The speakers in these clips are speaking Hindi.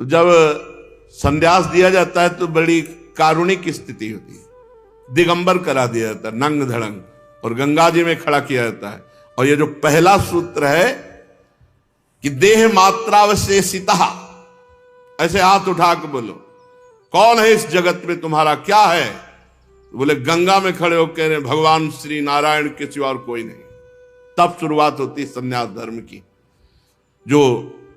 तो जब संन्यास दिया जाता है तो बड़ी कारुणिक स्थिति होती है, दिगंबर करा दिया जाता है, नंग धड़ंग, और गंगा जी में खड़ा किया जाता है। और ये जो पहला सूत्र है कि देह मात्रावशेषिता, ऐसे हाथ उठा के बोलो कौन है इस जगत में तुम्हारा, क्या है? बोले गंगा में खड़े होकर रहे भगवान श्री नारायण के सिवा और कोई नहीं। तब शुरुआत होती है संन्यास धर्म की। जो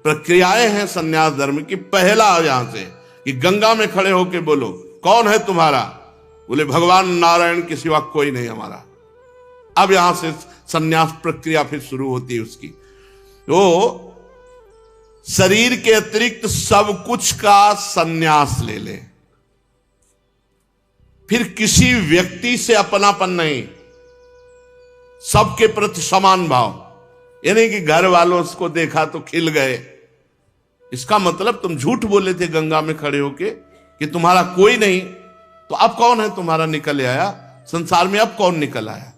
प्रक्रियाएं हैं संन्यास धर्म की, पहला यहां से कि गंगा में खड़े होकर बोलो कौन है तुम्हारा, बोले भगवान नारायण के सिवा कोई नहीं हमारा। अब यहां से संन्यास प्रक्रिया फिर शुरू होती है उसकी। तो शरीर के अतिरिक्त सब कुछ का संन्यास ले ले। फिर किसी व्यक्ति से अपनापन नहीं, सबके प्रति समान भाव। यानी कि घर वालों को देखा तो खिल गए, इसका मतलब तुम झूठ बोले थे गंगा में खड़े होके कि तुम्हारा कोई नहीं, तो अब कौन है तुम्हारा निकल आया संसार में, अब कौन निकल आया?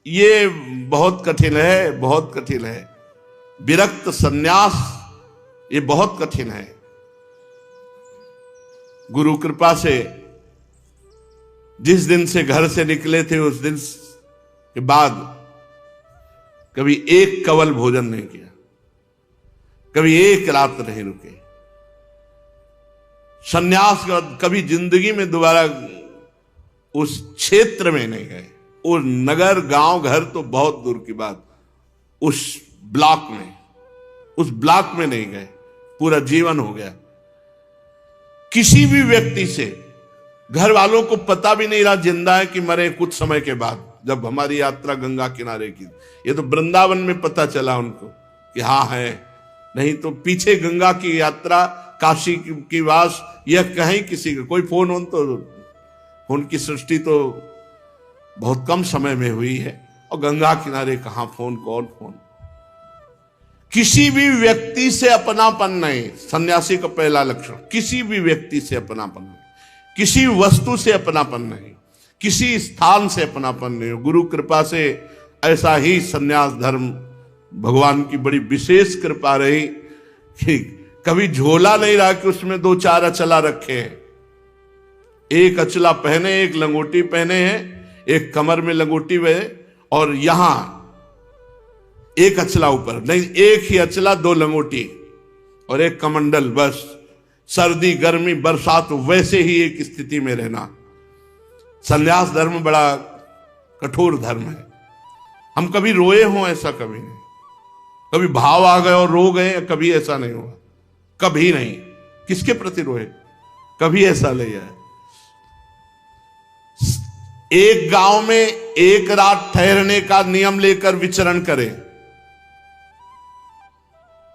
ये बहुत कठिन है, बहुत कठिन है। विरक्त संन्यास ये बहुत कठिन है। गुरु कृपा से जिस दिन से घर से निकले थे उस दिन के बाद कभी एक कवल भोजन नहीं किया, कभी एक रात नहीं रुके। संन्यास के बाद कभी जिंदगी में दोबारा उस क्षेत्र में नहीं गए। और नगर गांव घर तो बहुत दूर की बात, उस ब्लॉक में नहीं गए। पूरा जीवन हो गया। किसी भी व्यक्ति से, घर वालों को पता भी नहीं रहा जिंदा है कि मरे कुछ समय के बाद, जब हमारी यात्रा गंगा किनारे की। ये तो वृंदावन में पता चला उनको कि हाँ है, नहीं तो पीछे गंगा की यात्रा, काशी की वास, यह कहीं किसी का कोई फोन तो फोन की सृष्टि तो बहुत कम समय में हुई है। और गंगा किनारे कहां फोन, कौन फोन? किसी भी व्यक्ति से अपनापन नहीं, सन्यासी का पहला लक्षण। किसी भी व्यक्ति से अपनापन नहीं, किसी वस्तु से अपनापन नहीं, किसी स्थान से अपनापन नहीं। गुरु कृपा से ऐसा ही सन्यास धर्म, भगवान की बड़ी विशेष कृपा रही कि कभी झोला नहीं रहा कि उसमें 2-4 अचला रखे हैं। एक अचला पहने, एक लंगोटी पहने हैं, एक कमर में लंगोटी हुए, और यहां एक अचला ऊपर नहीं, एक ही अचला, 2 लंगोटी और एक कमंडल, बस। सर्दी गर्मी बरसात वैसे ही एक स्थिति में रहना। संन्यास धर्म बड़ा कठोर धर्म है। हम कभी रोए हों ऐसा कभी नहीं, कभी भाव आ गए और रो गए, कभी ऐसा नहीं हुआ, कभी नहीं। किसके प्रति रोए? कभी ऐसा नहीं है। एक गांव में एक रात ठहरने का नियम लेकर विचरण करें।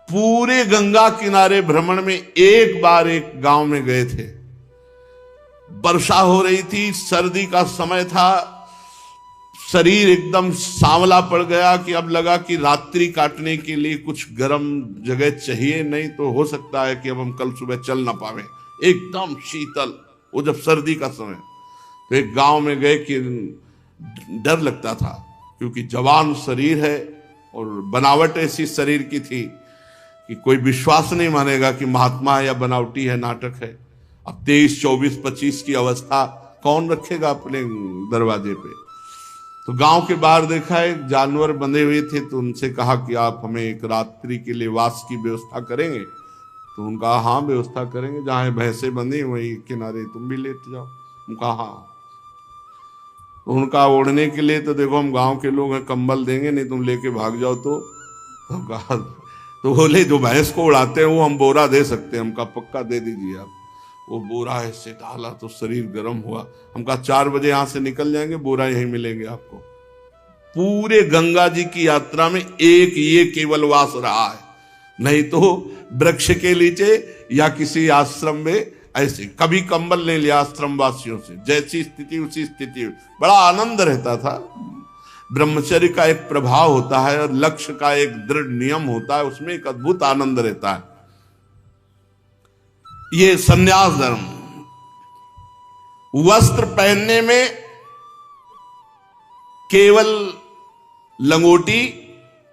पूरे गंगा किनारे भ्रमण में एक बार एक गांव में गए थे। वर्षा हो रही थी, सर्दी का समय था, शरीर एकदम सांवला पड़ गया कि अब लगा कि रात्रि काटने के लिए कुछ गर्म जगह चाहिए, नहीं तो हो सकता है कि अब हम कल सुबह चल ना पावे। एकदम शीतल, वो जब सर्दी का समय। तो एक गांव में गए कि डर लगता था, क्योंकि जवान शरीर है और बनावट ऐसी शरीर की थी कि कोई विश्वास नहीं मानेगा कि महात्मा है या बनावटी है, नाटक है। अब 23, 24, 25 की अवस्था कौन रखेगा अपने दरवाजे पे? तो गांव के बाहर देखा है जानवर बंधे हुए थे, तो उनसे कहा कि आप हमें एक रात्रि के लिए वास की व्यवस्था करेंगे? तो उनका हाँ व्यवस्था करेंगे, जहां भैंसे बंधी वहीं किनारे तुम भी लेट जाओ। उनका हाँ। तो उनका ओढ़ने के लिए तो देखो हम गांव के लोग हैं, कंबल देंगे, नहीं तुम लेके भाग जाओ। तो कहा, तो बोले जो भैंस को उड़ाते हैं वो हम बोरा दे सकते हैं। हमका पक्का दे दीजिए आप। वो बोरा ऐसे डाला तो शरीर गर्म हुआ। हम कहा 4 बजे यहां से निकल जाएंगे, बोरा यहीं मिलेंगे आपको। पूरे गंगा जी की यात्रा में एक ये केवल वास रहा है, नहीं तो वृक्ष के नीचे या किसी आश्रम में ऐसे कभी कंबल नहीं लिया आश्रम वासियों से। जैसी स्थिति उसी स्थिति, बड़ा आनंद रहता था। ब्रह्मचर्य का एक प्रभाव होता है और लक्ष्य का एक दृढ़ नियम होता है, उसमें एक अद्भुत आनंद रहता है। ये संन्यास धर्म। वस्त्र पहनने में केवल लंगोटी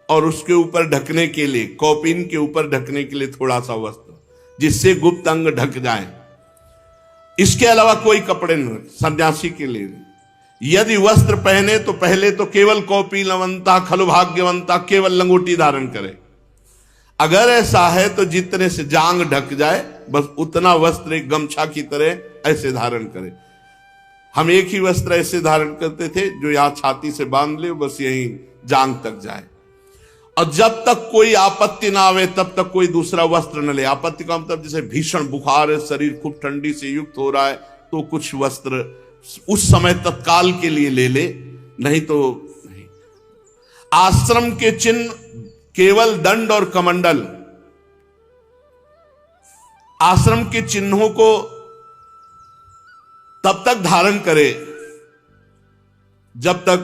और उसके ऊपर ढकने के लिए, कौपीन के ऊपर ढकने के लिए थोड़ा सा वस्त्र, जिससे गुप्त अंग ढक जाए। इसके अलावा कोई कपड़े न रखे सन्यासी के लिए। यदि वस्त्र पहने तो पहले तो केवल कौपीनवंता खलु भाग्यवंता, केवल लंगोटी धारण करे। अगर ऐसा है तो जितने से जांग ढक जाए बस उतना वस्त्र एक गमछा की तरह ऐसे धारण करे। हम एक ही वस्त्र ऐसे धारण करते थे जो यहां छाती से बांध ले, बस यही जांग तक जाए, और जब तक कोई आपत्ति ना आवे तब तक कोई दूसरा वस्त्र न ले। आपत्ति का मतलब जैसे भीषण बुखार है, शरीर खूब ठंडी से युक्त हो रहा है, तो कुछ वस्त्र उस समय तत्काल के लिए ले ले, नहीं तो नहीं। आश्रम के चिन्ह केवल दंड और कमंडल। आश्रम के चिन्हों को तब तक धारण करे जब तक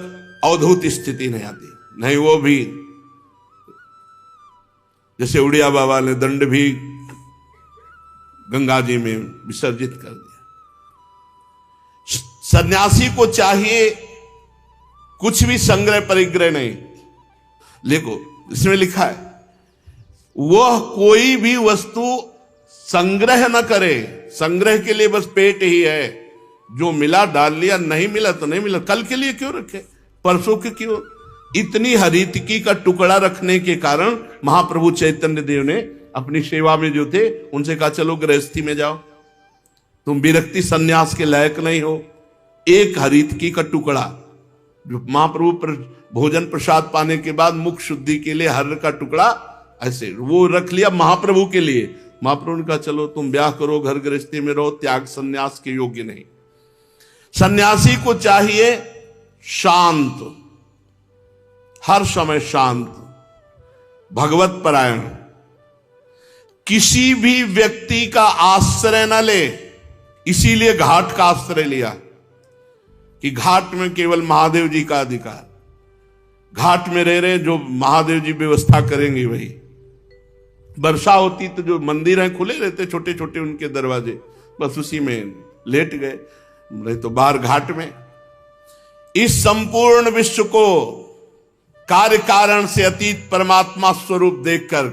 अवधूत स्थिति नहीं आती, नहीं वो भी जैसे उड़िया बाबा ने दंड भी गंगा जी में विसर्जित कर दिया। सन्यासी को चाहिए कुछ भी संग्रह परिग्रह नहीं। देखो इसमें लिखा है वह कोई भी वस्तु संग्रह न करे। संग्रह के लिए बस पेट ही है, जो मिला डाल लिया, नहीं मिला तो नहीं मिला, कल के लिए क्यों रखे, परसों के क्यों। इतनी हरितकी का टुकड़ा रखने के कारण महाप्रभु चैतन्य देव ने अपनी सेवा में जो थे उनसे कहा चलो गृहस्थी में जाओ, तुम विरक्ति सन्यास के लायक नहीं हो। एक हरितकी का टुकड़ा जो महाप्रभु भोजन प्रसाद पाने के बाद मुख शुद्धि के लिए हर का टुकड़ा ऐसे वो रख लिया महाप्रभु के लिए। महाप्रभु ने कहा चलो तुम ब्याह करो, घर गृहस्थी में रहो, त्याग सन्यास के योग्य नहीं। सन्यासी को चाहिए शांत, हर समय शांत, भगवत परायण, किसी भी व्यक्ति का आश्रय न ले। इसीलिए घाट का आश्रय लिया कि घाट में केवल महादेव जी का अधिकार। घाट में रह रहे जो महादेव जी व्यवस्था करेंगे वही। वर्षा होती तो जो मंदिर हैं खुले रहते छोटे छोटे उनके दरवाजे, बस उसी में लेट गए, नहीं तो बाहर घाट में। इस संपूर्ण विश्व को कार्य कारण से अतीत परमात्मा स्वरूप देखकर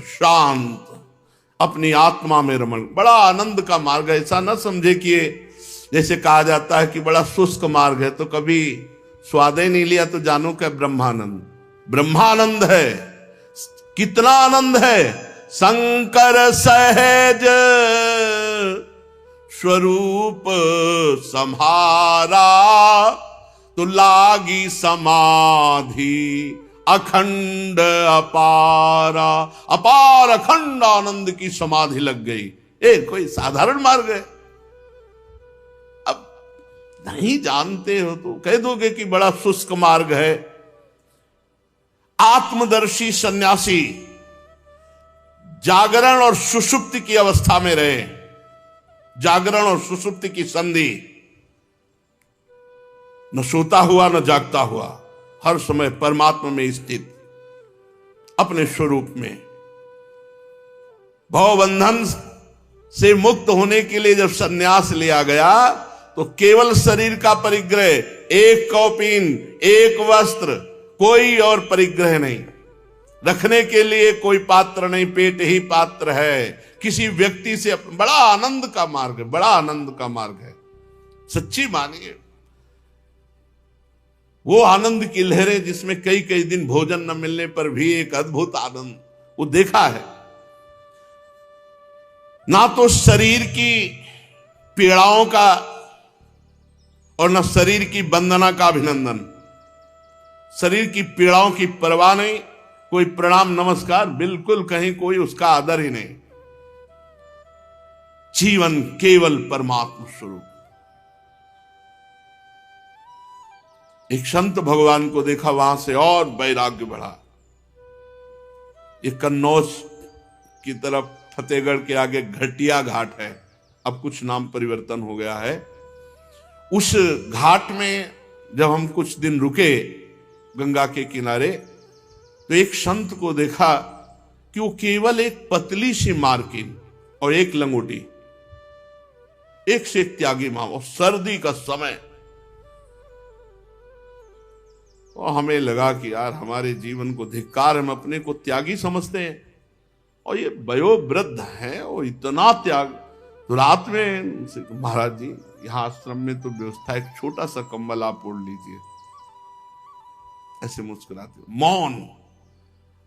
शांत अपनी आत्मा में रमण, बड़ा आनंद का मार्ग है। ऐसा न समझे कि जैसे कहा जाता है कि बड़ा शुष्क मार्ग है, तो कभी स्वाद ही नहीं लिया तो जानो क्या ब्रह्मानंद। ब्रह्मानंद है, कितना आनंद है। शंकर सहज स्वरूप सम्हारा, तो लागी समाधि अखंड अपारा। अपार अखंड आनंद की समाधि लग गई। कोई साधारण मार्ग है। अब नहीं जानते हो तो कह दोगे कि बड़ा शुष्क मार्ग है। आत्मदर्शी सन्यासी जागरण और सुषुप्ति की अवस्था में रहे। जागरण और सुषुप्ति की संधि, न सोता हुआ न जागता हुआ, हर समय परमात्मा में स्थित अपने स्वरूप में। भवबंधन से मुक्त होने के लिए जब सन्यास लिया गया तो केवल शरीर का परिग्रह, एक कौपीन, एक वस्त्र, कोई और परिग्रह नहीं, रखने के लिए कोई पात्र नहीं, पेट ही पात्र है। किसी व्यक्ति से बड़ा आनंद का मार्ग है, बड़ा आनंद का मार्ग है। सच्ची मानिए वो आनंद की लहरें जिसमें कई कई दिन भोजन न मिलने पर भी एक अद्भुत आनंद वो देखा है। ना तो शरीर की पीड़ाओं का और न शरीर की वंदना का अभिनंदन। शरीर की पीड़ाओं की परवाह नहीं, कोई प्रणाम नमस्कार बिल्कुल, कहीं कोई उसका आदर ही नहीं। जीवन केवल परमात्मा स्वरूप। एक संत भगवान को देखा, वहां से और वैराग्य बढ़ा। एक कन्नौज की तरफ फतेहगढ़ के आगे घटिया घाट है, अब कुछ नाम परिवर्तन हो गया है। उस घाट में जब हम कुछ दिन रुके गंगा के किनारे, तो एक संत को देखा कि वो केवल एक पतली सी मार्किन और एक लंगोटी, एक से एक त्यागी मां, और सर्दी का समय। और हमें लगा कि यार हमारे जीवन को धिक्कार, हम अपने को त्यागी समझते हैं और ये वयोवृद्ध हैं, वो इतना त्याग। तो रात में महाराज जी यहाँ आश्रम में तो व्यवस्था, एक छोटा सा कंबल आप ओढ़ लीजिए, ऐसे मुस्कुराते, मौन,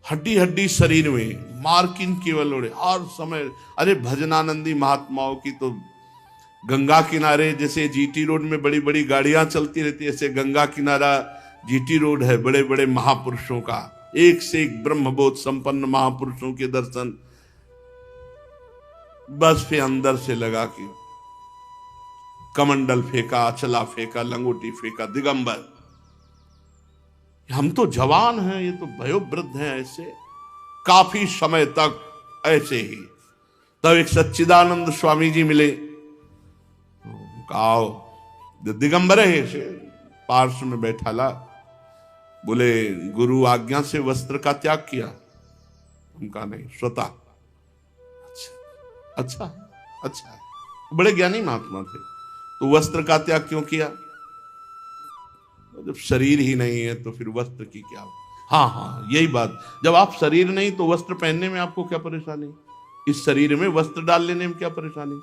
हड्डी हड्डी शरीर में, मार्किन केवल ओढ़े हर समय। अरे भजनानंदी महात्माओं की तो गंगा किनारे जैसे जीटी रोड में बड़ी बड़ी गाड़ियां चलती रहती है, ऐसे गंगा किनारा जीटी रोड है, बड़े बड़े महापुरुषों का, एक से एक ब्रह्मबोध संपन्न महापुरुषों के दर्शन। बस फिर अंदर से लगा कि कमंडल फेंका, अचला फेंका, लंगोटी फेंका, दिगंबर। हम तो जवान हैं, ये तो वयोवृद्ध हैं, ऐसे काफी समय तक ऐसे ही। तब एक सच्चिदानंद स्वामी जी मिले, आओ, दिगंबर है, ऐसे पार्श्व में बैठा ला। बोले गुरु आज्ञा से वस्त्र का त्याग किया? उनका नहीं, स्वतः। अच्छा अच्छा, बड़े ज्ञानी महात्मा थे। तो वस्त्र का त्याग क्यों किया? जब शरीर ही नहीं है तो फिर वस्त्र की क्या? हाँ हाँ, यही बात, जब आप शरीर नहीं तो वस्त्र पहनने में आपको क्या परेशानी? इस शरीर में वस्त्र डाल लेने में क्या परेशानी?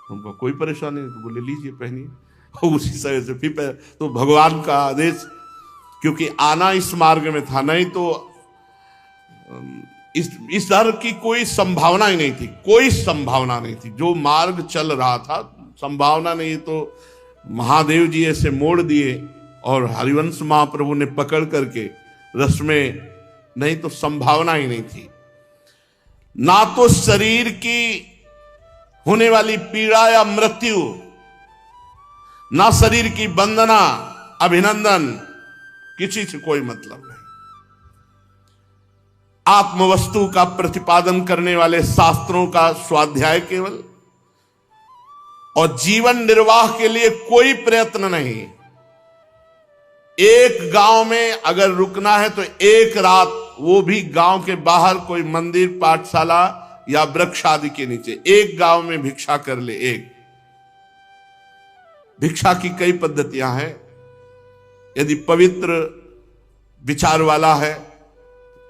हमको कोई परेशानी नहीं। तो बोले लीजिए पहनिए। उसी समय से फिर तो भगवान का आदेश, क्योंकि आना इस मार्ग में था, नहीं तो इस दर की कोई संभावना ही नहीं थी, कोई संभावना नहीं थी। जो मार्ग चल रहा था संभावना नहीं, तो महादेव जी ऐसे मोड़ दिए और हरिवंश महाप्रभु ने पकड़ करके रस में, नहीं तो संभावना ही नहीं थी। ना तो शरीर की होने वाली पीड़ा या मृत्यु, ना शरीर की वंदना अभिनंदन, किसी से कोई मतलब नहीं। आत्मवस्तु का प्रतिपादन करने वाले शास्त्रों का स्वाध्याय केवल, और जीवन निर्वाह के लिए कोई प्रयत्न नहीं। एक गांव में अगर रुकना है तो एक रात, वो भी गांव के बाहर कोई मंदिर, पाठशाला या वृक्ष आदि के नीचे, एक गांव में भिक्षा कर ले। एक भिक्षा की कई पद्धतियां हैं। यदि पवित्र विचार वाला है,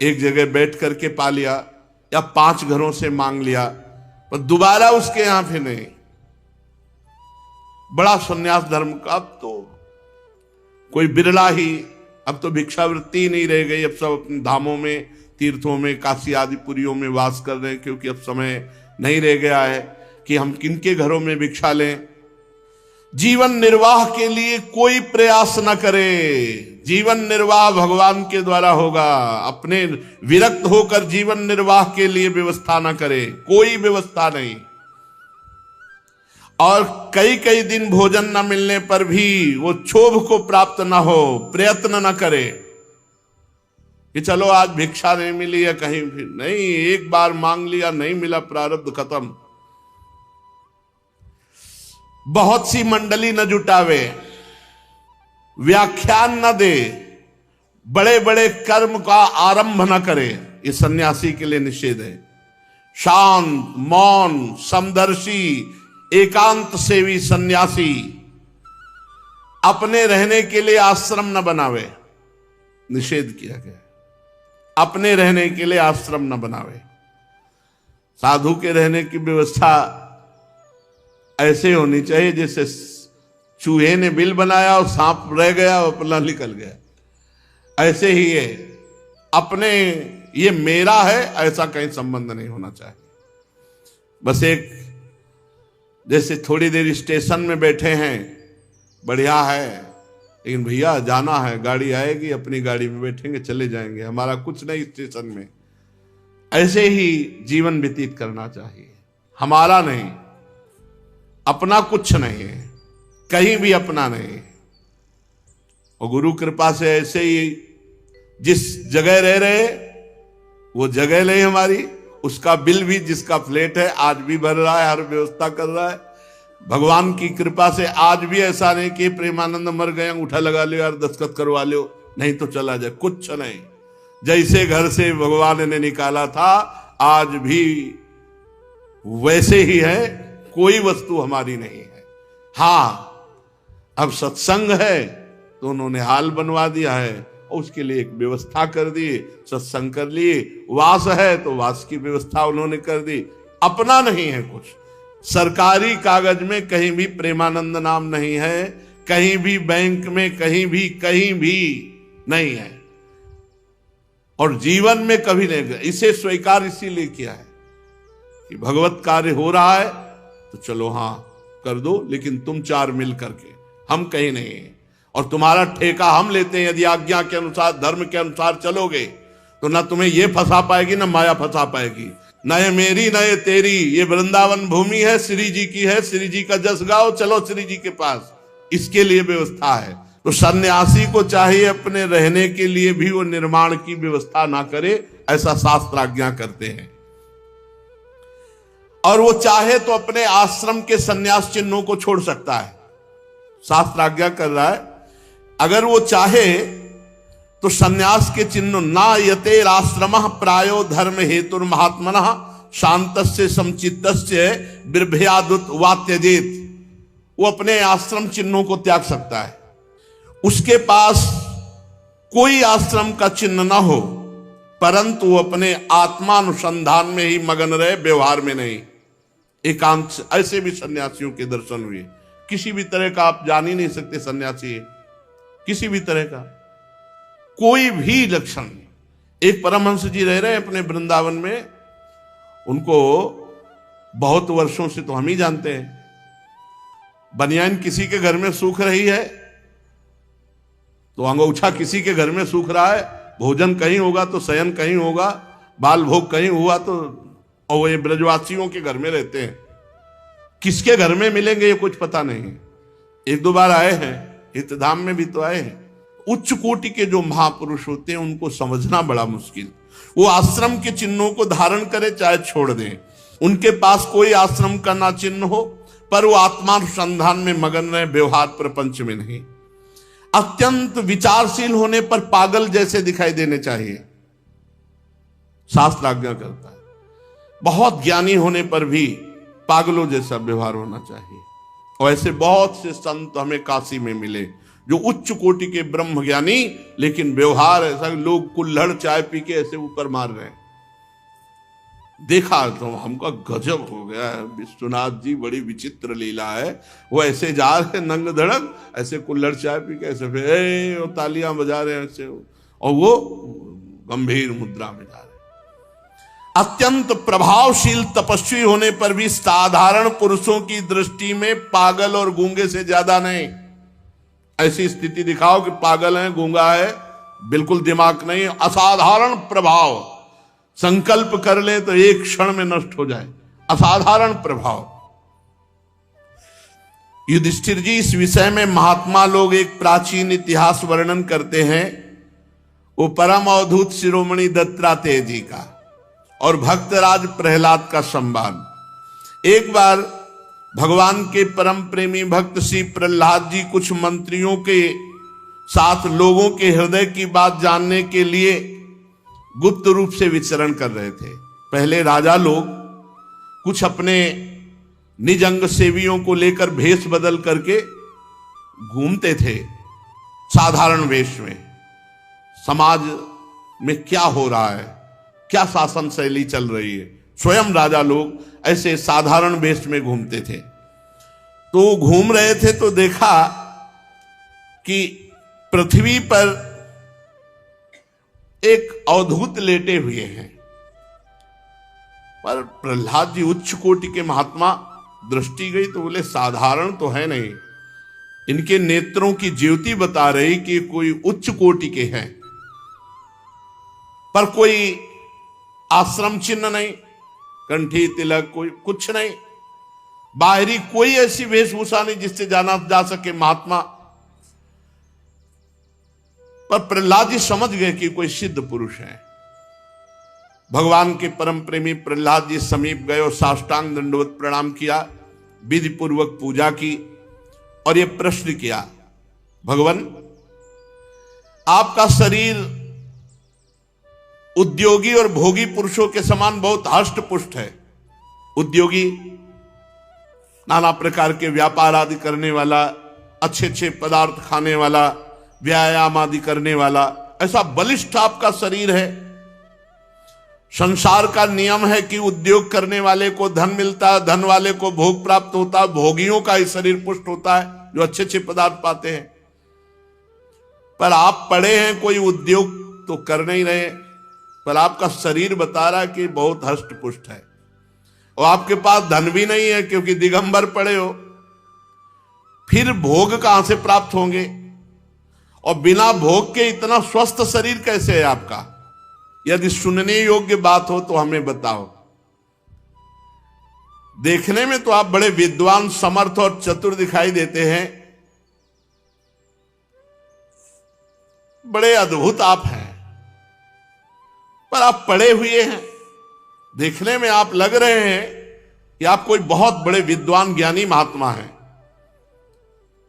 एक जगह बैठ करके पा लिया, या 5 घरों से मांग लिया, पर दोबारा उसके यहां फिर नहीं। बड़ा संन्यास धर्म का अब तो कोई बिरला ही, अब तो भिक्षावृत्ति नहीं रह गई। अब सब अपने धामों में, तीर्थों में, काशी आदि पुरियों में वास कर रहे हैं, क्योंकि अब समय नहीं रह गया है कि हम किनके घरों में भिक्षा लें। जीवन निर्वाह के लिए कोई प्रयास न करे। जीवन निर्वाह भगवान के द्वारा होगा। अपने विरक्त होकर जीवन निर्वाह के लिए व्यवस्था न करे, कोई व्यवस्था नहीं। और कई कई दिन भोजन न मिलने पर भी वो क्षोभ को प्राप्त न हो, प्रयत्न न करे कि चलो आज भिक्षा नहीं मिली है कहीं भी नहीं, एक बार मांग लिया, नहीं मिला, प्रारब्ध खत्म। बहुत सी मंडली न जुटावे, व्याख्यान न दे, बड़े बड़े कर्म का आरंभ न करे, ये सन्यासी के लिए निषेध है। शांत, मौन, समदर्शी, एकांत सेवी सन्यासी अपने रहने के लिए आश्रम न बनावे, निषेध किया गया। अपने रहने के लिए आश्रम न बनावे। साधु के रहने की व्यवस्था ऐसे होनी चाहिए जैसे चूहे ने बिल बनाया और सांप रह गया और अपना निकल गया, ऐसे ही है। अपने ये मेरा है ऐसा कहीं संबंध नहीं होना चाहिए। बस एक जैसे थोड़ी देर स्टेशन में बैठे हैं, बढ़िया है, लेकिन भैया जाना है, गाड़ी आएगी, अपनी गाड़ी में बैठेंगे, चले जाएंगे, हमारा कुछ नहीं स्टेशन में। ऐसे ही जीवन व्यतीत करना चाहिए, हमारा नहीं, अपना कुछ नहीं है, कहीं भी अपना नहीं। और गुरु कृपा से ऐसे ही जिस जगह रह रहे वो जगह नहीं हमारी, उसका बिल भी जिसका फ्लैट है आज भी भर रहा है, हर व्यवस्था कर रहा है। भगवान की कृपा से आज भी ऐसा नहीं कि प्रेमानंद मर गए, अंगूठा लगा लो यार, दस्तखत करवा लो, नहीं तो चला जाए, कुछ नहीं। जैसे घर से भगवान ने निकाला था आज भी वैसे ही है, कोई वस्तु हमारी नहीं है। हाँ, अब सत्संग है तो उन्होंने हाल बनवा दिया है, और उसके लिए एक व्यवस्था कर दी, सत्संग कर लिए। वास है तो वास की व्यवस्था उन्होंने कर दी। अपना नहीं है कुछ, सरकारी कागज में कहीं भी प्रेमानंद नाम नहीं है, कहीं भी बैंक में कहीं भी नहीं है, और जीवन में कभी नहीं। इसे स्वीकार इसीलिए किया है कि भगवत कार्य हो रहा है तो चलो हाँ कर दो, लेकिन तुम चार मिल करके, हम कहीं नहीं है। और तुम्हारा ठेका हम लेते हैं, यदि आज्ञा के अनुसार धर्म के अनुसार चलोगे तो ना तुम्हें ये फंसा पाएगी ना माया फंसा पाएगी। न ये मेरी न ये तेरी, ये वृंदावन भूमि है, श्री जी की है, श्री जी का जस गाओ, चलो श्री जी के पास। इसके लिए व्यवस्था है। तो सन्यासी को चाहिए अपने रहने के लिए भी वो निर्माण की व्यवस्था ना करे, ऐसा शास्त्र आज्ञा करते हैं। और वो चाहे तो अपने आश्रम के सन्यास चिन्हों को छोड़ सकता है, शास्त्र आज्ञा कर रहा है। अगर वो चाहे तो सन्यास के चिन्ह ना यते आश्रम प्रायो धर्म हेतु महात्मन शांतस्य समचित्तस्य बिर्भयादुत वात्यजेत, वो अपने आश्रम चिन्हों को त्याग सकता है। उसके पास कोई आश्रम का चिन्ह ना हो, परंतु वो अपने आत्मानुसंधान में ही मगन रहे, व्यवहार में नहीं। एकांत ऐसे भी सन्यासियों के दर्शन हुए। किसी भी तरह का आप जान ही नहीं सकते सन्यासी है, किसी भी तरह का कोई भी लक्षण। एक परमहंस जी रह रहे हैं अपने वृंदावन में, उनको बहुत वर्षों से तो हम ही जानते हैं। बनियान किसी के घर में सूख रही है तो अंगोछा किसी के घर में सूख रहा है, भोजन कहीं होगा तो शयन कहीं होगा, बाल भोग कहीं हुआ तो, और ये ब्रजवासियों के घर में रहते हैं, किसके घर में मिलेंगे ये कुछ पता नहीं। एक दो बार आए हैं, हितधाम में भी तो आए हैं। उच्च कोटि के जो महापुरुष होते हैं उनको समझना बड़ा मुश्किल। वो आश्रम के चिन्हों को धारण करे चाहे छोड़ दें, उनके पास कोई आश्रम का ना चिन्ह हो, पर वो आत्मानुसंधान में मगन रहे, व्यवहार प्रपंच में नहीं। अत्यंत विचारशील होने पर पागल जैसे दिखाई देने चाहिए, शास्त्र आज्ञा करता है। बहुत ज्ञानी होने पर भी पागलों जैसा व्यवहार होना चाहिए। और ऐसे बहुत से संत हमें काशी में मिले जो उच्च कोटि के ब्रह्म ज्ञानी, लेकिन व्यवहार ऐसा, लोग कुल्हड़ चाय पी के ऐसे ऊपर मार रहे हैं। देखा तो हमका गजब हो गया है। विश्वनाथ जी बड़ी विचित्र लीला है। वो ऐसे जा रहे नंग धड़क, ऐसे कुल्हड़ चाय पी के ऐसे फिर तालियां बजा रहे हैं ऐसे, और वो गंभीर मुद्रा में जा रहे हैं। अत्यंत प्रभावशील तपस्वी होने पर भी साधारण पुरुषों की दृष्टि में पागल और गूंगे से ज्यादा नहीं। ऐसी स्थिति दिखाओ कि पागल है, गूंगा है, बिल्कुल दिमाग नहीं, असाधारण प्रभाव, संकल्प कर ले तो एक क्षण में नष्ट हो जाए, असाधारण प्रभाव। युधिष्ठिर जी, इस विषय में महात्मा लोग एक प्राचीन इतिहास वर्णन करते हैं, वो परम अवधूत शिरोमणि दत्तात्रेय जी का और भक्तराज प्रहलाद का संवाद। एक बार भगवान के परम प्रेमी भक्त श्री प्रहलाद जी कुछ मंत्रियों के साथ लोगों के हृदय की बात जानने के लिए गुप्त रूप से विचरण कर रहे थे। पहले राजा लोग कुछ अपने निज अंग सेवियों को लेकर भेष बदल करके घूमते थे साधारण वेश में, समाज में क्या हो रहा है, क्या शासन शैली चल रही है। स्वयं राजा लोग ऐसे साधारण वेश में घूमते थे। तो घूम रहे थे तो देखा कि पृथ्वी पर एक अवधूत लेटे हुए हैं। पर प्रहलाद जी उच्च कोटि के महात्मा, दृष्टि गई तो बोले साधारण तो है नहीं, इनके नेत्रों की ज्योति बता रही कि कोई उच्च कोटि के हैं। पर कोई आश्रम चिन्ह नहीं, कंठी तिलक कोई कुछ नहीं, बाहरी कोई ऐसी वेशभूषा नहीं जिससे जाना जा सके महात्मा। पर प्रहलाद जी समझ गए कि कोई सिद्ध पुरुष है। भगवान के परम प्रेमी प्रहलाद जी समीप गए और साष्टांग दंडवत प्रणाम किया, विधि पूर्वक पूजा की और यह प्रश्न किया, भगवान आपका शरीर उद्योगी और भोगी पुरुषों के समान बहुत हष्ट पुष्ट है। उद्योगी नाना प्रकार के व्यापार आदि करने वाला, अच्छे अच्छे पदार्थ खाने वाला, व्यायाम आदि करने वाला, ऐसा बलिष्ठ आपका शरीर है। संसार का नियम है कि उद्योग करने वाले को धन मिलता है, धन वाले को भोग प्राप्त होता है, भोगियों का ही शरीर पुष्ट होता है जो अच्छे अच्छे पदार्थ पाते हैं। पर आप पढ़े हैं, कोई उद्योग तो कर नहीं रहे, पर आपका शरीर बता रहा है कि बहुत हष्ट पुष्ट है। और आपके पास धन भी नहीं है क्योंकि दिगंबर पड़े हो, फिर भोग कहां से प्राप्त होंगे? और बिना भोग के इतना स्वस्थ शरीर कैसे है आपका? यदि सुनने योग्य बात हो तो हमें बताओ। देखने में तो आप बड़े विद्वान, समर्थ और चतुर दिखाई देते हैं, बड़े अद्भुत आप हैं, पर आप पढ़े हुए हैं। देखने में आप लग रहे हैं कि आप कोई बहुत बड़े विद्वान ज्ञानी महात्मा हैं।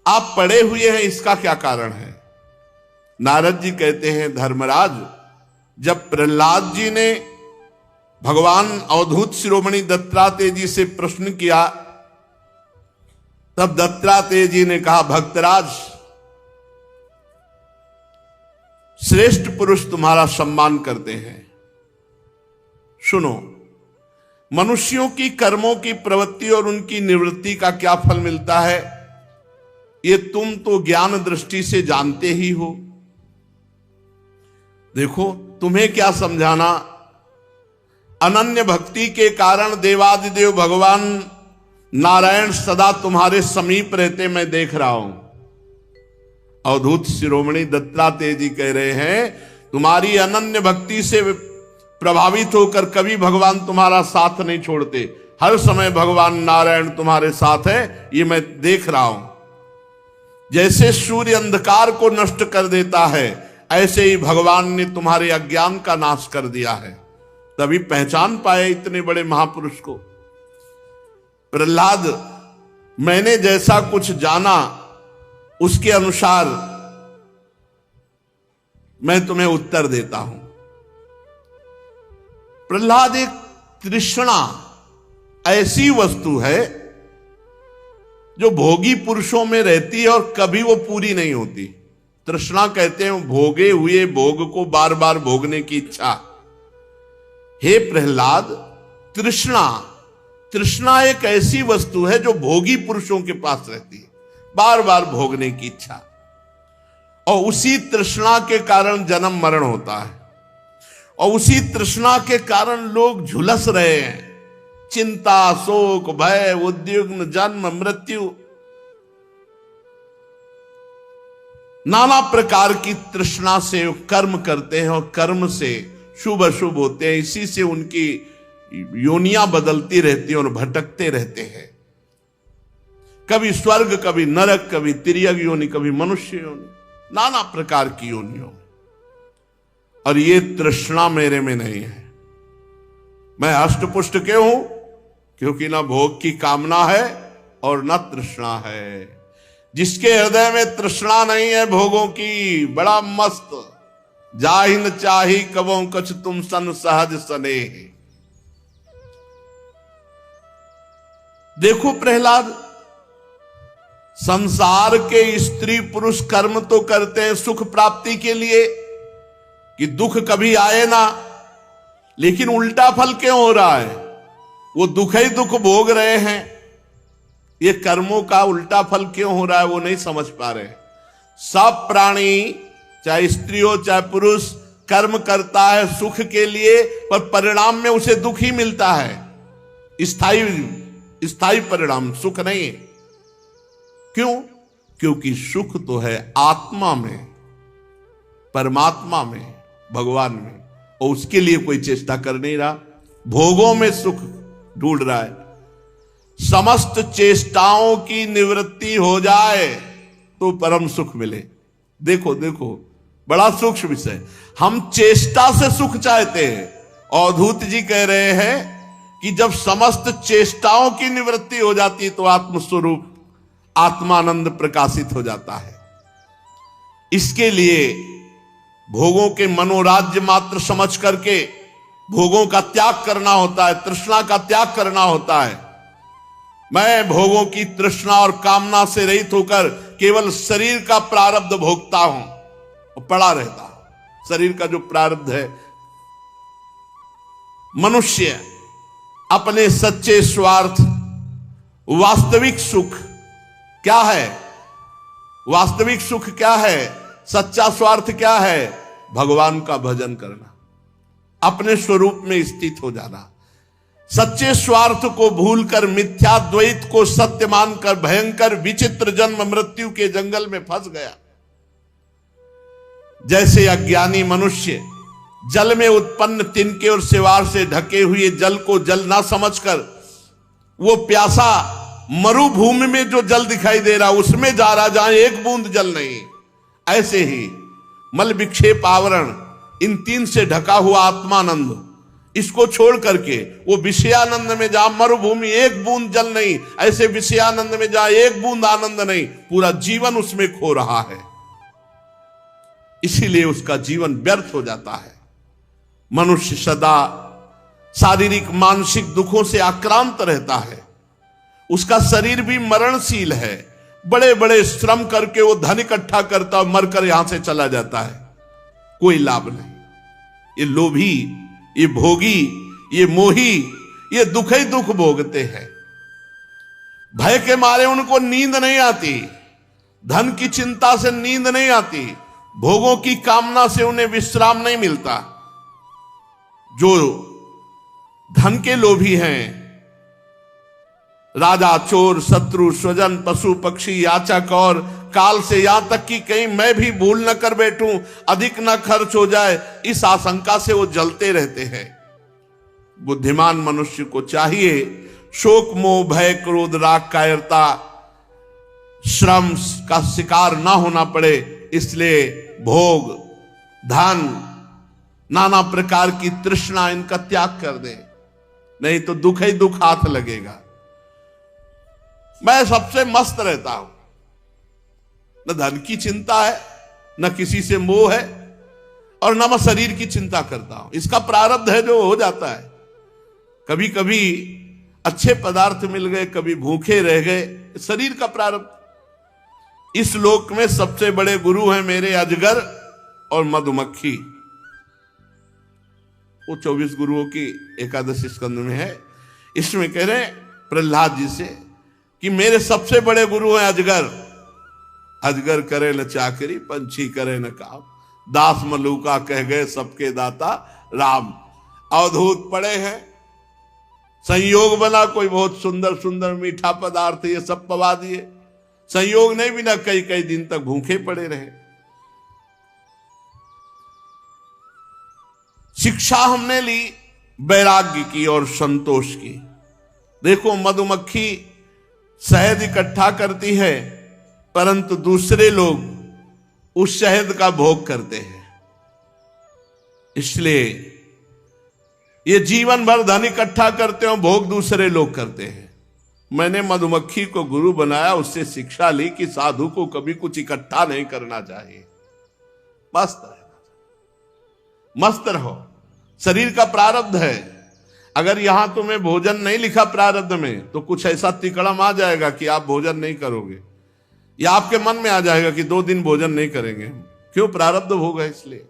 आप पढ़े हुए हैं, इसका क्या कारण है? नारद जी कहते हैं, धर्मराज, जब प्रहलाद जी ने भगवान अवधूत शिरोमणि दत्तात्रेय जी से प्रश्न किया, तब दत्तात्रेय जी ने कहा, भक्तराज, श्रेष्ठ पुरुष तुम्हारा सम्मान करते हैं। सुनो, मनुष्यों की कर्मों की प्रवृत्ति और उनकी निवृत्ति का क्या फल मिलता है, ये तुम तो ज्ञान दृष्टि से जानते ही हो। देखो, तुम्हें क्या समझाना, अनन्य भक्ति के कारण देवादिदेव भगवान नारायण सदा तुम्हारे समीप रहते मैं देख रहा हूं। अवधूत शिरोमणि दत्तात्रेय जी कह रहे हैं, तुम्हारी अनन्य भक्ति से प्रभावित होकर कभी भगवान तुम्हारा साथ नहीं छोड़ते, हर समय भगवान नारायण तुम्हारे साथ है, ये मैं देख रहा हूं। जैसे सूर्य अंधकार को नष्ट कर देता है, ऐसे ही भगवान ने तुम्हारे अज्ञान का नाश कर दिया है, तभी पहचान पाए इतने बड़े महापुरुष को। प्रहलाद, मैंने जैसा कुछ जाना उसके अनुसार मैं तुम्हें उत्तर देता हूं। प्रहलाद, एक तृष्णा ऐसी वस्तु है जो भोगी पुरुषों में रहती है और कभी वो पूरी नहीं होती। तृष्णा कहते हैं भोगे हुए भोग को बार बार भोगने की इच्छा। हे प्रहलाद, तृष्णा एक ऐसी वस्तु है जो भोगी पुरुषों के पास रहती है, बार बार भोगने की इच्छा, और उसी तृष्णा के कारण जन्म मरण होता है, और उसी तृष्णा के कारण लोग झुलस रहे हैं। चिंता, शोक, भय, उद्विग्न, जन्म, मृत्यु, नाना प्रकार की तृष्णा से कर्म करते हैं और कर्म से शुभ अशुभ होते हैं। इसी से उनकी योनियां बदलती रहती हैं और भटकते रहते हैं, कभी स्वर्ग, कभी नरक, कभी तिर्यक योनि, कभी मनुष्य योनि, नाना प्रकार की योनियों। और ये तृष्णा मेरे में नहीं है। मैं हष्टपुष्ट क्यों हूं? क्योंकि न भोग की कामना है और न तृष्णा है। जिसके हृदय में तृष्णा नहीं है भोगों की, बड़ा मस्त, जाहिन चाही कबों कछ तुम सन सहज सने। देखो प्रहलाद, संसार के स्त्री पुरुष कर्म तो करते हैं सुख प्राप्ति के लिए कि दुख कभी आए ना, लेकिन उल्टा फल क्यों हो रहा है? वो दुख ही दुख भोग रहे हैं। ये कर्मों का उल्टा फल क्यों हो रहा है वो नहीं समझ पा रहे। सब प्राणी, चाहे स्त्री हो चाहे पुरुष, कर्म करता है सुख के लिए, पर परिणाम में उसे दुख ही मिलता है। स्थायी परिणाम सुख नहीं है। क्यों? क्योंकि सुख तो है आत्मा में, परमात्मा में, भगवान में, और उसके लिए कोई चेष्टा कर नहीं रहा, भोगों में सुख ढूंढ रहा है। समस्त चेष्टाओं की निवृत्ति हो जाए तो परम सुख मिले। देखो देखो, बड़ा सूक्ष्म विषय। हम चेष्टा से सुख चाहते हैं। अवधूत जी कह रहे हैं कि जब समस्त चेष्टाओं की निवृत्ति हो जाती है तो आत्मस्वरूप आत्मानंद प्रकाशित हो जाता है। इसके लिए भोगों के मनोराज्य मात्र समझ करके भोगों का त्याग करना होता है, तृष्णा का त्याग करना होता है। मैं भोगों की तृष्णा और कामना से रहित होकर केवल शरीर का प्रारब्ध भोगता हूं और पड़ा रहता हूं। शरीर का जो प्रारब्ध है। मनुष्य अपने सच्चे स्वार्थ, वास्तविक सुख क्या है? वास्तविक सुख क्या है? सच्चा स्वार्थ क्या है? भगवान का भजन करना, अपने स्वरूप में स्थित हो जाना। सच्चे स्वार्थ को भूलकर मिथ्या द्वैत को सत्य मानकर भयंकर विचित्र जन्म मृत्यु के जंगल में फंस गया। जैसे अज्ञानी मनुष्य जल में उत्पन्न तिनके और सिवार से ढके हुए जल को जल ना समझकर वो प्यासा मरुभूमि में जो जल दिखाई दे रहा उसमें जा रहा, जहां एक बूंद जल नहीं। ऐसे ही मल विक्षेप आवरण, इन तीन से ढका हुआ आत्मानंद, इसको छोड़ करके वो विषयानंद में जहां मरुभूमि एक बूंद जल नहीं, ऐसे विषयानंद में जहां एक बूंद आनंद नहीं, पूरा जीवन उसमें खो रहा है। इसीलिए उसका जीवन व्यर्थ हो जाता है। मनुष्य सदा शारीरिक मानसिक दुखों से आक्रांत रहता है। उसका शरीर भी मरणशील है। बड़े बड़े श्रम करके वो धन इकट्ठा करता और मरकर यहां से चला जाता है, कोई लाभ नहीं। ये लोभी, ये भोगी, ये मोही, ये दुख ही दुख भोगते हैं। भय के मारे उनको नींद नहीं आती, धन की चिंता से नींद नहीं आती, भोगों की कामना से उन्हें विश्राम नहीं मिलता। जो धन के लोभी हैं, राजा, चोर, शत्रु, स्वजन, पशु, पक्षी, याचक और काल से यहां तक कि कहीं मैं भी भूल न कर बैठूं, अधिक न खर्च हो जाए, इस आशंका से वो जलते रहते हैं। बुद्धिमान मनुष्य को चाहिए शोक, मोह, भय, क्रोध, राग, कायरता, श्रम का शिकार ना होना पड़े। इसलिए भोग, धन, नाना प्रकार की तृष्णा, इनका त्याग कर दे, नहीं तो दुख ही दुख हाथ लगेगा। मैं सबसे मस्त रहता हूं, न धन की चिंता है, न किसी से मोह है, और न मैं शरीर की चिंता करता हूं। इसका प्रारब्ध है जो हो जाता है। कभी कभी अच्छे पदार्थ मिल गए, कभी भूखे रह गए, शरीर का प्रारब्ध। इस लोक में सबसे बड़े गुरु हैं मेरे अजगर और मधुमक्खी। वो 24 गुरुओं की एकादशी स्कंद में है। इसमें कह रहे प्रहलाद जी से कि मेरे सबसे बड़े गुरु हैं अजगर। अजगर करे न चाकरी, पंछी करे न काम, दास मलूका कह गए सबके दाता राम। अवधूत पड़े हैं, संयोग बना कोई बहुत सुंदर सुंदर मीठा पदार्थ, ये सब पवा दिए। संयोग नहीं बिना कई कई दिन तक भूखे पड़े रहे। शिक्षा हमने ली वैराग्य की और संतोष की। देखो, मधुमक्खी शहद इकट्ठा करती है, परंतु दूसरे लोग उस शहद का भोग करते हैं। इसलिए ये जीवन भर धन इकट्ठा करते हो, भोग दूसरे लोग करते हैं। मैंने मधुमक्खी को गुरु बनाया, उससे शिक्षा ली कि साधु को कभी कुछ इकट्ठा नहीं करना चाहिए, मस्त रहना चाहिए, मस्त रहो। शरीर का प्रारब्ध है। अगर यहां तुम्हें भोजन नहीं लिखा प्रारब्ध में, तो कुछ ऐसा तिकड़म आ जाएगा कि आप भोजन नहीं करोगे, या आपके मन में आ जाएगा कि 2 दिन भोजन नहीं करेंगे। क्यों? प्रारब्ध भोग है इसलिए।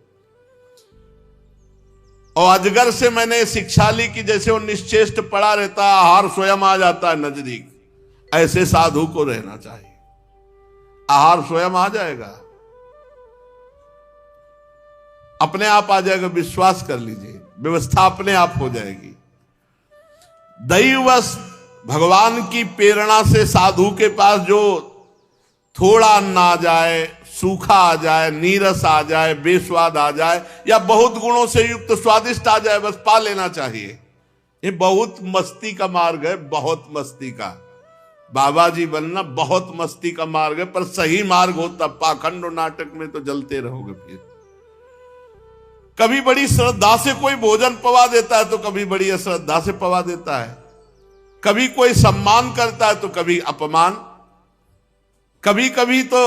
और अजगर से मैंने शिक्षा ली कि जैसे वो निश्चेष्ट पड़ा रहता है, आहार स्वयं आ जाता है नजदीक, ऐसे साधु को रहना चाहिए। आहार स्वयं आ जाएगा, अपने आप आ जाएगा, विश्वास कर लीजिए, व्यवस्था अपने आप हो जाएगी। दैववश भगवान की प्रेरणा से साधु के पास जो थोड़ा अन्न आ जाए, सूखा आ जाए, नीरस आ जाए, बेस्वाद आ जाए, या बहुत गुणों से युक्त स्वादिष्ट आ जाए, बस पा लेना चाहिए। ये बहुत मस्ती का मार्ग है, बहुत मस्ती का। बाबा जी बनना बहुत मस्ती का मार्ग है, पर सही मार्ग हो तब। पाखंड और नाटक में तो जलते रहोगे फिर। कभी बड़ी श्रद्धा से कोई भोजन पवा देता है, तो कभी बड़ी अश्रद्धा से पवा देता है। कभी कोई सम्मान करता है, तो कभी अपमान। कभी कभी तो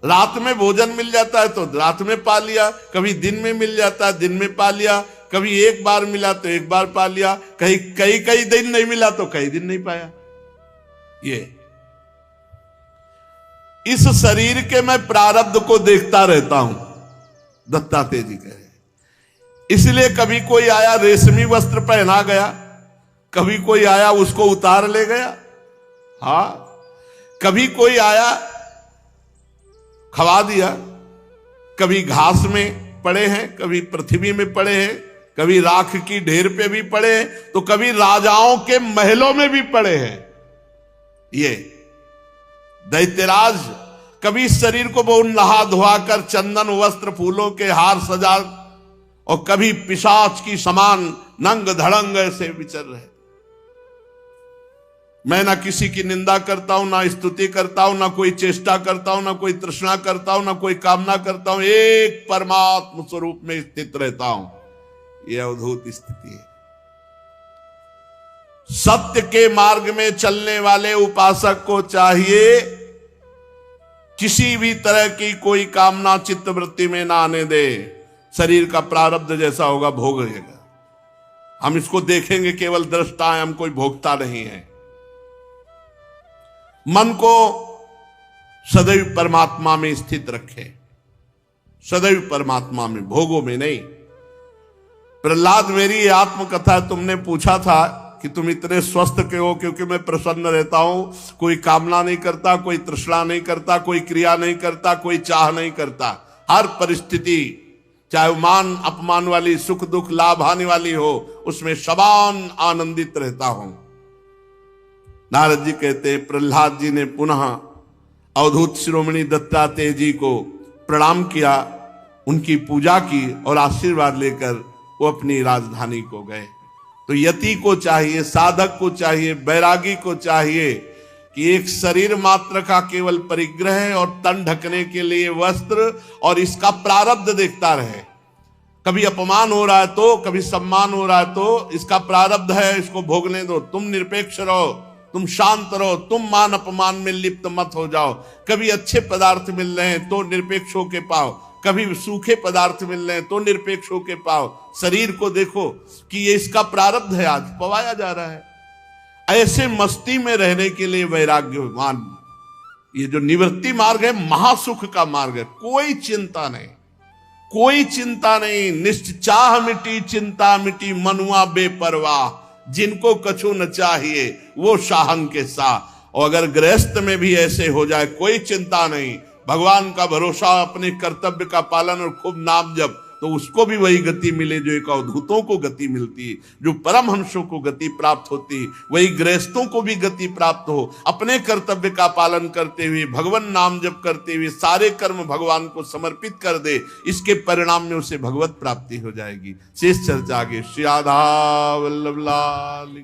रात में भोजन मिल जाता है तो रात में पा लिया, कभी दिन में मिल जाता है दिन में पा लिया, कभी एक बार मिला तो एक बार पा लिया, कहीं कई दिन नहीं मिला तो कई दिन नहीं पाया। ये इस शरीर के मैं प्रारब्ध को देखता रहता हूं, दत्तात्रेय जी कहे। इसलिए कभी कोई आया रेशमी वस्त्र पहना गया, कभी कोई आया उसको उतार ले गया। हाँ, कभी कोई आया खवा दिया, कभी घास में पड़े हैं, कभी पृथ्वी में पड़े हैं, कभी राख की ढेर पे भी पड़े हैं, तो कभी राजाओं के महलों में भी पड़े हैं। ये दैत्यराज कभी शरीर को बहुत नहा धोआ कर चंदन वस्त्र फूलों के हार सजा, और कभी पिशाच की समान नंग धड़ंग ऐसे विचर रहे। मैं ना किसी की निंदा करता हूं, ना स्तुति करता हूं, ना कोई चेष्टा करता हूं, ना कोई तृष्णा करता हूं, ना कोई कामना करता हूं, एक परमात्म स्वरूप में स्थित रहता हूं। यह अद्भुत स्थिति है। सत्य के मार्ग में चलने वाले उपासक को चाहिए किसी भी तरह की कोई कामना चित्त वृत्ति में ना आने दे। शरीर का प्रारब्ध जैसा होगा भोग लेगा। हम इसको देखेंगे, केवल दृष्टा है, हम कोई भोगता नहीं है। मन को सदैव परमात्मा में स्थित रखे, सदैव परमात्मा में, भोगों में नहीं। प्रहलाद, मेरी आत्मकथा तुमने पूछा था कि तुम इतने स्वस्थ क्यों हो? क्योंकि मैं प्रसन्न रहता हूं, कोई कामना नहीं करता, कोई तृष्णा नहीं करता, कोई क्रिया नहीं करता, कोई चाह नहीं करता। हर परिस्थिति, चाहे मान अपमान वाली, सुख दुख लाभ हानि वाली हो, उसमें समान आनंदित रहता हूं। नारद जी कहते हैं, प्रहलाद जी ने पुनः अवधूत शिरोमणि दत्तात्रेय जी को प्रणाम किया, उनकी पूजा की और आशीर्वाद लेकर वो अपनी राजधानी को गए। तो यति को चाहिए, साधक को चाहिए, बैरागी को चाहिए कि एक शरीर मात्र का केवल परिग्रह और तन ढकने के लिए वस्त्र, और इसका प्रारब्ध देखता रहे। कभी अपमान हो रहा है तो, कभी सम्मान हो रहा है तो, इसका प्रारब्ध है, इसको भोगने दो। तुम निरपेक्ष रहो, तुम शांत रहो, तुम मान अपमान में लिप्त मत हो जाओ। कभी अच्छे पदार्थ मिल रहे हैं तो निरपेक्ष होके पाओ, कभी सूखे पदार्थ मिल रहे हैं तो निरपेक्ष होके पाओ। शरीर को देखो कि ये इसका प्रारब्ध है, आज पवाया जा रहा है। ऐसे मस्ती में रहने के लिए वैराग्यवान, ये जो निवृत्ति मार्ग है, महासुख का मार्ग है। कोई चिंता नहीं, कोई चिंता नहीं। निश्चाह मिटी चिंता मिटी, मनुआ बेपरवाह। जिनको कछु न चाहिए वो शाहन के साथ। और अगर गृहस्थ में भी ऐसे हो जाए, कोई चिंता नहीं, भगवान का भरोसा, अपने कर्तव्य का पालन और खूब नाम जप, तो उसको भी वही गति मिले जो एक अवधूतों को गति मिलती है, जो परमहंसों को गति प्राप्त होती है, वही गृहस्थों को भी गति प्राप्त हो। अपने कर्तव्य का पालन करते हुए, भगवान नाम जप करते हुए, सारे कर्म भगवान को समर्पित कर दे, इसके परिणाम में उसे भगवत प्राप्ति हो जाएगी। शेष चर्चा आगे। श्री राधा वल्लभ लाल।